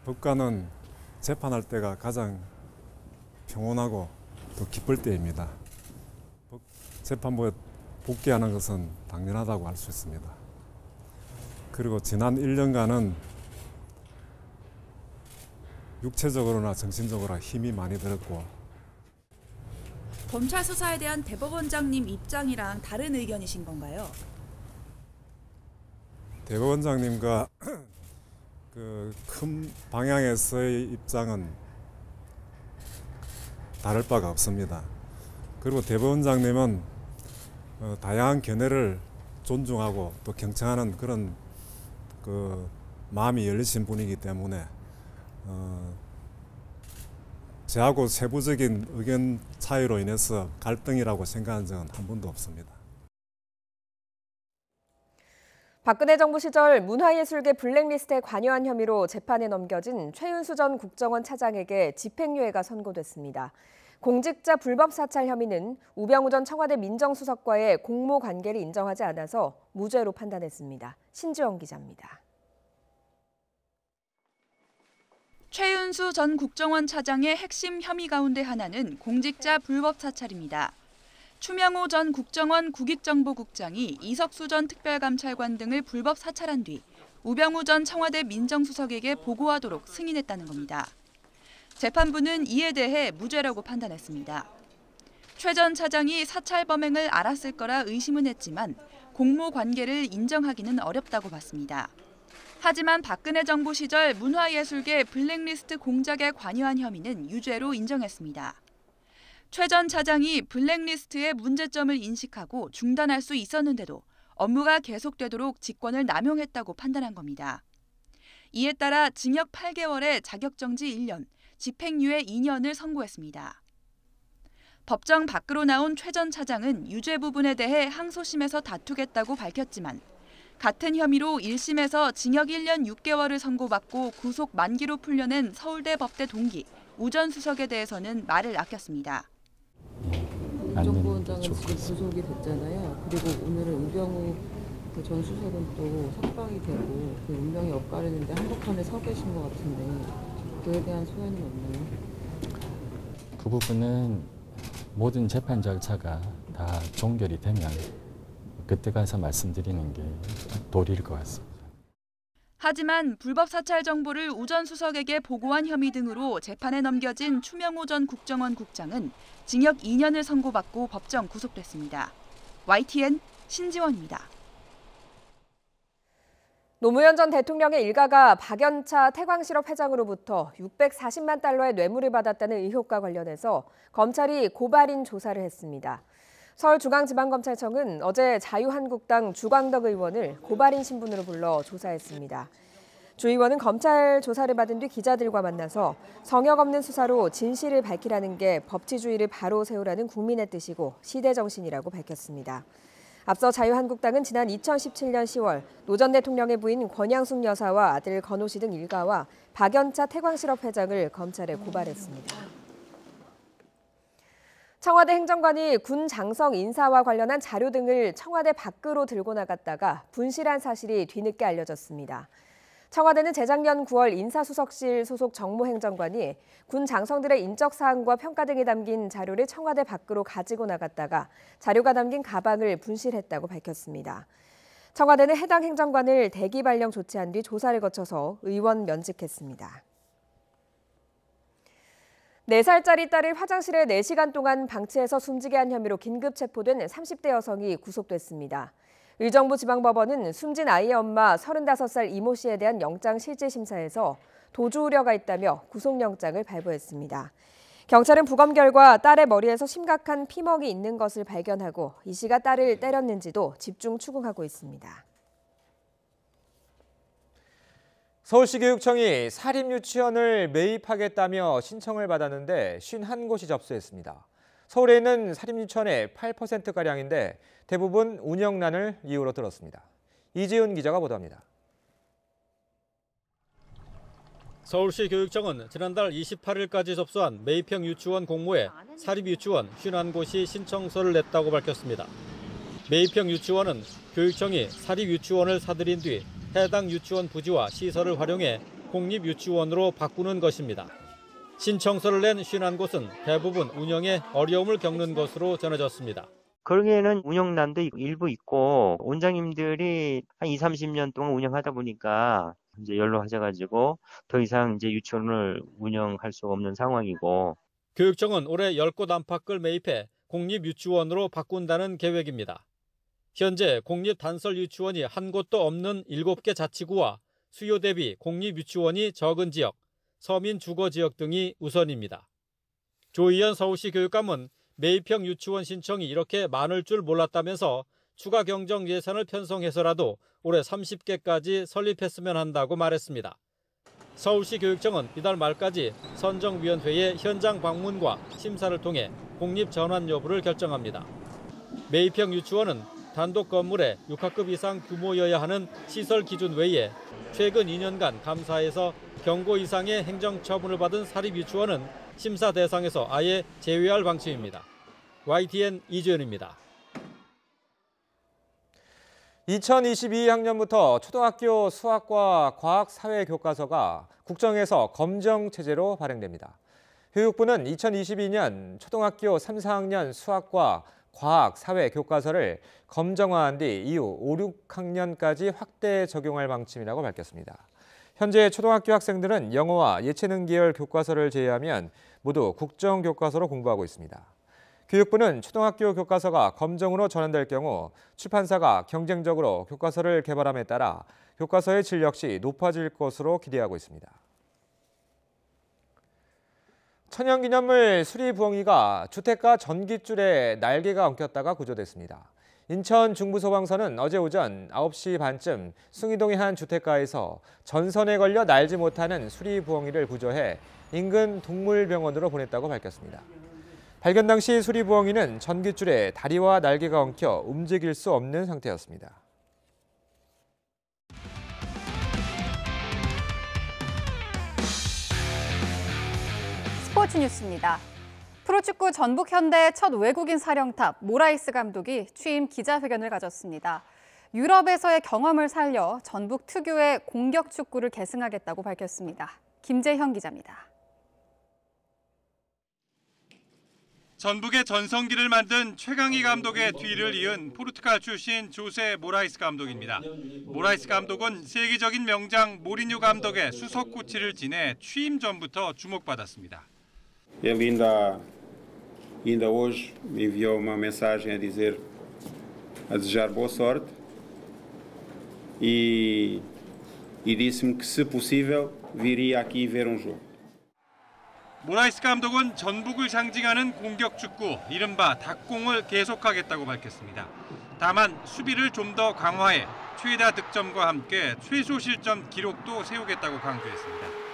법관은 재판할 때가 가장 평온하고 또 기쁠 때입니다. 재판부에 복귀하는 것은 당연하다고 할 수 있습니다. 그리고 지난 1년간은 육체적으로나 정신적으로 힘이 많이 들었고 검찰 수사에 대한 대법원장님 입장이랑 다른 의견이신 건가요? 대법원장님과 그 큰 방향에서의 입장은 다를 바가 없습니다. 그리고 대법원장님은 다양한 견해를 존중하고 또 경청하는 그런 그 마음이 열리신 분이기 때문에 저하고 세부적인 의견 차이로 인해서 갈등이라고 생각한 적은 한 번도 없습니다. 박근혜 정부 시절 문화예술계 블랙리스트에 관여한 혐의로 재판에 넘겨진 최윤수 전 국정원 차장에게 집행유예가 선고됐습니다. 공직자 불법 사찰 혐의는 우병우 전 청와대 민정수석과의 공모 관계를 인정하지 않아서 무죄로 판단했습니다. 신지영 기자입니다. 최윤수 전 국정원 차장의 핵심 혐의 가운데 하나는 공직자 불법 사찰입니다. 추명호 전 국정원 국익정보국장이 이석수 전 특별감찰관 등을 불법 사찰한 뒤 우병우 전 청와대 민정수석에게 보고하도록 승인했다는 겁니다. 재판부는 이에 대해 무죄라고 판단했습니다. 최 전 차장이 사찰 범행을 알았을 거라 의심은 했지만 공모 관계를 인정하기는 어렵다고 봤습니다. 하지만 박근혜 정부 시절 문화예술계 블랙리스트 공작에 관여한 혐의는 유죄로 인정했습니다. 최 전 차장이 블랙리스트의 문제점을 인식하고 중단할 수 있었는데도 업무가 계속되도록 직권을 남용했다고 판단한 겁니다. 이에 따라 징역 8개월에 자격정지 1년, 집행유예 2년을 선고했습니다. 법정 밖으로 나온 최 전 차장은 유죄 부분에 대해 항소심에서 다투겠다고 밝혔지만 같은 혐의로 1심에서 징역 1년 6개월을 선고받고 구속 만기로 풀려낸 서울대 법대 동기 우 전 수석에 대해서는 말을 아꼈습니다. 정보원장은 지금 구속이 됐잖아요. 그리고 오늘은 우병우 전 수석은 또 석방이 되고 그 운명이 엇가리는데 한복판에 서 계신 것 같은데 그에 대한 소연은 없나요? 그 부분은 모든 재판 절차가 다 종결이 되면 그때 가서 말씀드리는 게 도리일 것 같습니다. 하지만 불법 사찰 정보를 우 전 수석에게 보고한 혐의 등으로 재판에 넘겨진 추명호 전 국정원 국장은 징역 2년을 선고받고 법정 구속됐습니다. YTN 신지원입니다. 노무현 전 대통령의 일가가 박연차 태광실업 회장으로부터 640만 달러의 뇌물을 받았다는 의혹과 관련해서 검찰이 고발인 조사를 했습니다. 서울중앙지방검찰청은 어제 자유한국당 주광덕 의원을 고발인 신분으로 불러 조사했습니다. 주 의원은 검찰 조사를 받은 뒤 기자들과 만나서 성역 없는 수사로 진실을 밝히라는 게 법치주의를 바로 세우라는 국민의 뜻이고 시대 정신이라고 밝혔습니다. 앞서 자유한국당은 지난 2017년 10월 노 전 대통령의 부인 권양숙 여사와 아들 건호 씨 등 일가와 박연차 태광실업 회장을 검찰에 고발했습니다. 청와대 행정관이 군 장성 인사와 관련한 자료 등을 청와대 밖으로 들고 나갔다가 분실한 사실이 뒤늦게 알려졌습니다. 청와대는 재작년 9월 인사수석실 소속 정무행정관이 군 장성들의 인적사항과 평가 등이 담긴 자료를 청와대 밖으로 가지고 나갔다가 자료가 담긴 가방을 분실했다고 밝혔습니다. 청와대는 해당 행정관을 대기 발령 조치한 뒤 조사를 거쳐서 의원 면직했습니다. 4살짜리 딸을 화장실에 4시간 동안 방치해서 숨지게 한 혐의로 긴급 체포된 30대 여성이 구속됐습니다. 의정부 지방법원은 숨진 아이의 엄마 35살 이모 씨에 대한 영장 실질 심사에서 도주 우려가 있다며 구속영장을 발부했습니다. 경찰은 부검 결과 딸의 머리에서 심각한 피멍이 있는 것을 발견하고 이 씨가 딸을 때렸는지도 집중 추궁하고 있습니다. 서울시 교육청이 사립유치원을 매입하겠다며 신청을 받았는데 51곳이 접수했습니다. 서울에 있는 사립유치원의 8%가량인데 대부분 운영난을 이유로 들었습니다. 이지훈 기자가 보도합니다. 서울시 교육청은 지난달 28일까지 접수한 매입형 유치원 공모에 사립유치원 51곳이 신청서를 냈다고 밝혔습니다. 매입형 유치원은 교육청이 사립유치원을 사들인 뒤 해당 유치원 부지와 시설을 활용해 공립유치원으로 바꾸는 것입니다. 신청서를 낸 51곳은 대부분 운영에 어려움을 겪는 것으로 전해졌습니다. 거기에는 운영난도 일부 있고 원장님들이 한 20-30년 동안 운영하다 보니까 이제 연로하셔가지고 더 이상 이제 유치원을 운영할 수가 없는 상황이고. 교육청은 올해 10곳 안팎을 매입해 공립유치원으로 바꾼다는 계획입니다. 현재 공립단설유치원이 한 곳도 없는 7개 자치구와 수요 대비 공립유치원이 적은 지역, 서민 주거지역 등이 우선입니다. 조희연 서울시 교육감은 매입형 유치원 신청이 이렇게 많을 줄 몰랐다면서 추가 경정 예산을 편성해서라도 올해 30개까지 설립했으면 한다고 말했습니다. 서울시 교육청은 이달 말까지 선정위원회의 현장 방문과 심사를 통해 공립 전환 여부를 결정합니다. 매입형 유치원은 단독 건물에 6학급 이상 규모여야 하는 시설 기준 외에 최근 2년간 감사에서 경고 이상의 행정처분을 받은 사립유치원은 심사 대상에서 아예 제외할 방침입니다. YTN 이주연입니다. 2022학년부터 초등학교 수학과 과학 사회 교과서가 국정에서 검정 체제로 발행됩니다. 교육부는 2022년 초등학교 3, 4학년 수학과 과학 사회 교과서를 검정화한 뒤 이후 5, 6학년까지 확대 적용할 방침이라고 밝혔습니다. 현재 초등학교 학생들은 영어와 예체능 계열 교과서를 제외하면 모두 국정 교과서로 공부하고 있습니다. 교육부는 초등학교 교과서가 검정으로 전환될 경우 출판사가 경쟁적으로 교과서를 개발함에 따라 교과서의 질 역시 높아질 것으로 기대하고 있습니다. 천연기념물 수리부엉이가 주택가 전깃줄에 날개가 엉켰다가 구조됐습니다. 인천 중부소방서는 어제 오전 9시 반쯤 숭이동의 한 주택가에서 전선에 걸려 날지 못하는 수리부엉이를 구조해 인근 동물병원으로 보냈다고 밝혔습니다. 발견 당시 수리부엉이는 전깃줄에 다리와 날개가 엉켜 움직일 수 없는 상태였습니다. 스포츠 뉴스입니다. 프로축구 전북 현대의 첫 외국인 사령탑 모라이스 감독이 취임 기자회견을 가졌습니다. 유럽에서의 경험을 살려 전북 특유의 공격 축구를 계승하겠다고 밝혔습니다. 김재형 기자입니다. 전북의 전성기를 만든 최강희 감독의 뒤를 이은 포르투갈 출신 조세 모라이스 감독입니다. 모라이스 감독은 세계적인 명장 모리뉴 감독의 수석 코치를 지내 취임 전부터 주목받았습니다. Ele ainda hoje me enviou uma mensagem a desejar boa sorte e disse-me que se possível viria aqui ver um jogo. 모라이스 감독은 전북을 상징하는 공격 축구, 이른바 닭공을 계속하겠다고 밝혔습니다. 다만 수비를 좀 더 강화해 최다 득점과 함께 최소 실점 기록도 세우겠다고 강조했습니다.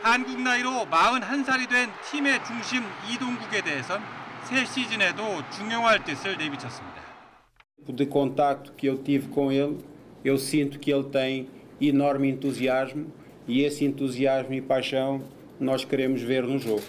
한국 나이로 41살이 된 팀의 중심 이동국에 대해선 새 시즌에도 중용할 뜻을 내비쳤습니다. De contacto que eu tive com ele, eu sinto que ele tem enorme entusiasmo e esse entusiasmo e paixão nós queremos ver no jogo.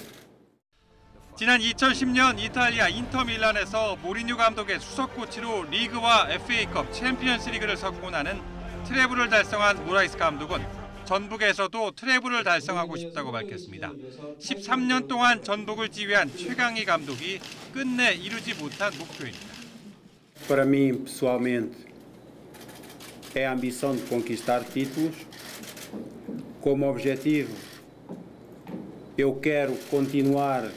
지난 2010년 이탈리아 인터 밀란에서 모리뉴 감독의 수석 코치로 리그와 FA컵 챔피언스 리그를 석권하는 트래블을 달성한 모라이스 감독은 전북에서도 트래블을 달성하고 싶다고 밝혔습니다. 13년 동안 전북을 지휘한 최강희 감독이 끝내 이루지 못한 목표입니다. Para mim, pessoalmente, é a ambição de conquistar títulos. Como objetivo, eu quero continuar.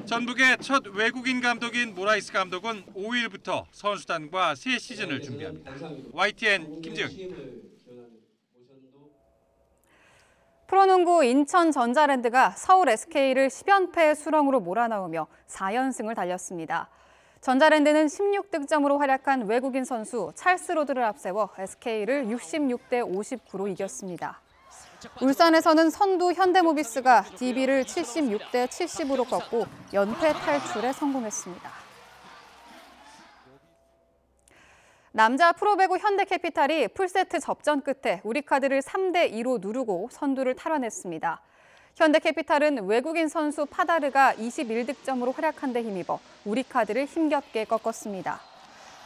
전북의 첫 외국인 감독인 모라이스 감독은 5일부터 선수단과 새 시즌을 준비합니다. YTN 김재영입니다. 프로농구 인천 전자랜드가 서울 SK를 10연패 수렁으로 몰아넣으며 4연승을 달렸습니다. 전자랜드는 16득점으로 활약한 외국인 선수 찰스 로드를 앞세워 SK를 66대 59로 이겼습니다. 울산에서는 선두 현대모비스가 DB를 76대 70으로 꺾고 연패 탈출에 성공했습니다. 남자 프로배구 현대캐피탈이 풀세트 접전 끝에 우리카드를 3대 2로 누르고 선두를 탈환했습니다. 현대캐피탈은 외국인 선수 파다르가 21득점으로 활약한 데 힘입어 우리카드를 힘겹게 꺾었습니다.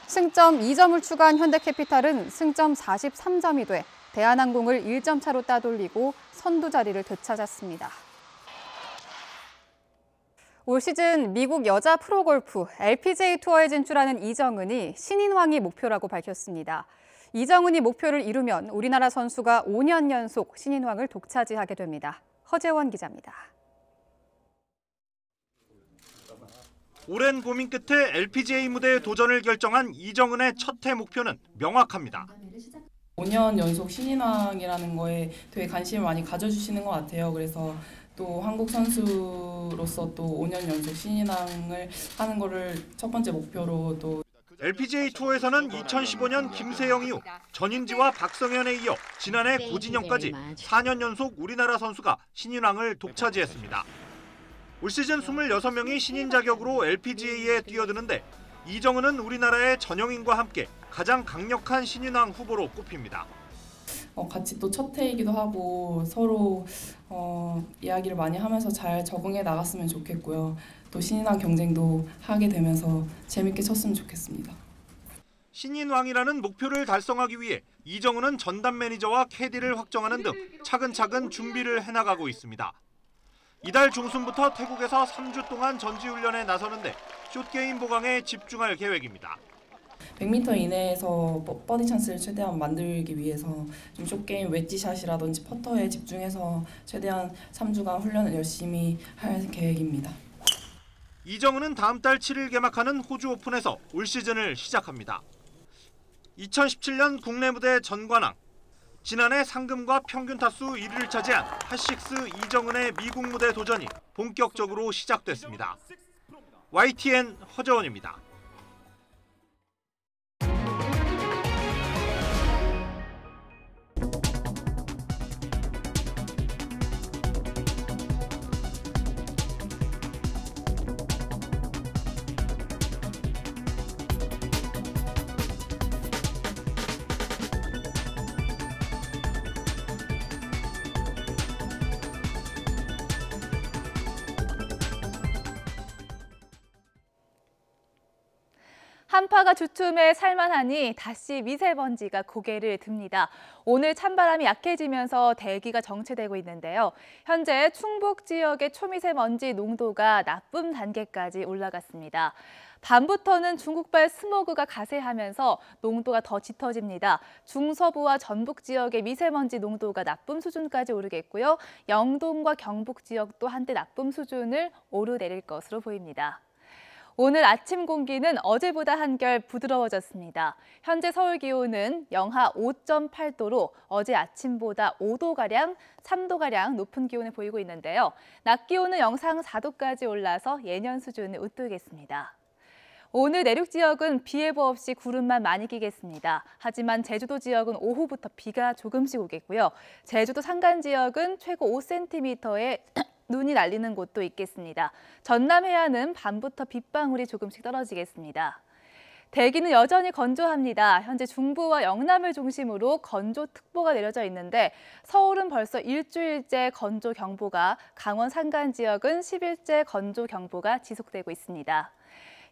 승점 2점을 추가한 현대캐피탈은 승점 43점이 돼 대한항공을 1점 차로 따돌리고 선두 자리를 되찾았습니다. 올 시즌 미국 여자 프로골프 LPGA 투어에 진출하는 이정은이 신인왕이 목표라고 밝혔습니다. 이정은이 목표를 이루면 우리나라 선수가 5년 연속 신인왕을 독차지하게 됩니다. 허재원 기자입니다. 오랜 고민 끝에 LPGA 무대에 도전을 결정한 이정은의 첫 해 목표는 명확합니다. 5년 연속 신인왕이라는 거에 되게 관심을 많이 가져주시는 것 같아요. 그래서 또 한국 선수로서 또 5년 연속 신인왕을 하는 거를 첫 번째 목표로 또 LPGA 투어에서는 2015년 김세영 이후 전인지와 박성현에 이어 지난해 고진영까지 4년 연속 우리나라 선수가 신인왕을 독차지했습니다. 올 시즌 26명이 신인 자격으로 LPGA에 뛰어드는데 이정은은 우리나라의 전영인과 함께 가장 강력한 신인왕 후보로 꼽힙니다. 같이 또 첫 해이기도 하고 서로 이야기를 많이 하면서 잘 적응해 나갔으면 좋겠고요. 또 신인왕 경쟁도 하게 되면서 재밌게 쳤으면 좋겠습니다. 신인왕이라는 목표를 달성하기 위해 이정은은 전담 매니저와 캐디를 확정하는 등 차근차근 준비를 해나가고 있습니다. 이달 중순부터 태국에서 3주 동안 전지훈련에 나서는데 숏게임 보강에 집중할 계획입니다. 100m 이내에서 버디 찬스를 최대한 만들기 위해서 좀 숏게임 웨지샷이라든지 퍼터에 집중해서 최대한 3주간 훈련을 열심히 할 계획입니다. 이정은은 다음 달 7일 개막하는 호주 오픈에서 올 시즌을 시작합니다. 2017년 국내 무대 전관왕, 지난해 상금과 평균 타수 1위를 차지한 핫식스 이정은의 미국 무대 도전이 본격적으로 시작됐습니다. YTN 허재원입니다. 한파가 주춤해 살만하니 다시 미세먼지가 고개를 듭니다. 오늘 찬바람이 약해지면서 대기가 정체되고 있는데요. 현재 충북 지역의 초미세먼지 농도가 나쁨 단계까지 올라갔습니다. 밤부터는 중국발 스모그가 가세하면서 농도가 더 짙어집니다. 중서부와 전북 지역의 미세먼지 농도가 나쁨 수준까지 오르겠고요. 영동과 경북 지역도 한때 나쁨 수준을 오르내릴 것으로 보입니다. 오늘 아침 공기는 어제보다 한결 부드러워졌습니다. 현재 서울 기온은 영하 5.8도로 어제 아침보다 5도가량, 3도가량 높은 기온을 보이고 있는데요. 낮 기온은 영상 4도까지 올라서 예년 수준을 웃돌겠습니다. 오늘 내륙 지역은 비 예보 없이 구름만 많이 끼겠습니다. 하지만 제주도 지역은 오후부터 비가 조금씩 오겠고요. 제주도 산간 지역은 최고 5cm의 눈이 날리는 곳도 있겠습니다. 전남 해안은 밤부터 빗방울이 조금씩 떨어지겠습니다. 대기는 여전히 건조합니다. 현재 중부와 영남을 중심으로 건조특보가 내려져 있는데 서울은 벌써 일주일째 건조경보가, 강원 산간 지역은 10일째 건조경보가 지속되고 있습니다.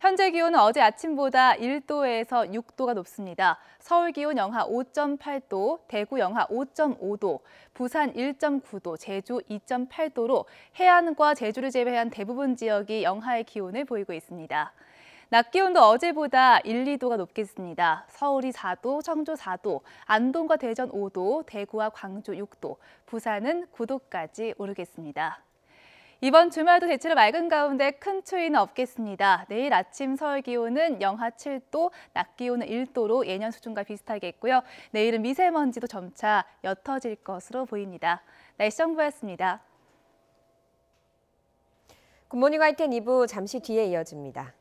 현재 기온은 어제 아침보다 1도에서 6도가 높습니다. 서울 기온 영하 5.8도, 대구 영하 5.5도, 부산 1.9도, 제주 2.8도로 해안과 제주를 제외한 대부분 지역이 영하의 기온을 보이고 있습니다. 낮 기온도 어제보다 1, 2도가 높겠습니다. 서울이 4도, 청주 4도, 안동과 대전 5도, 대구와 광주 6도, 부산은 9도까지 오르겠습니다. 이번 주말도 대체로 맑은 가운데 큰 추위는 없겠습니다. 내일 아침 서울 기온은 영하 7도, 낮 기온은 1도로 예년 수준과 비슷하겠고요. 내일은 미세먼지도 점차 옅어질 것으로 보입니다. 날씨 정보였습니다. 굿모닝 YTN 2부 잠시 뒤에 이어집니다.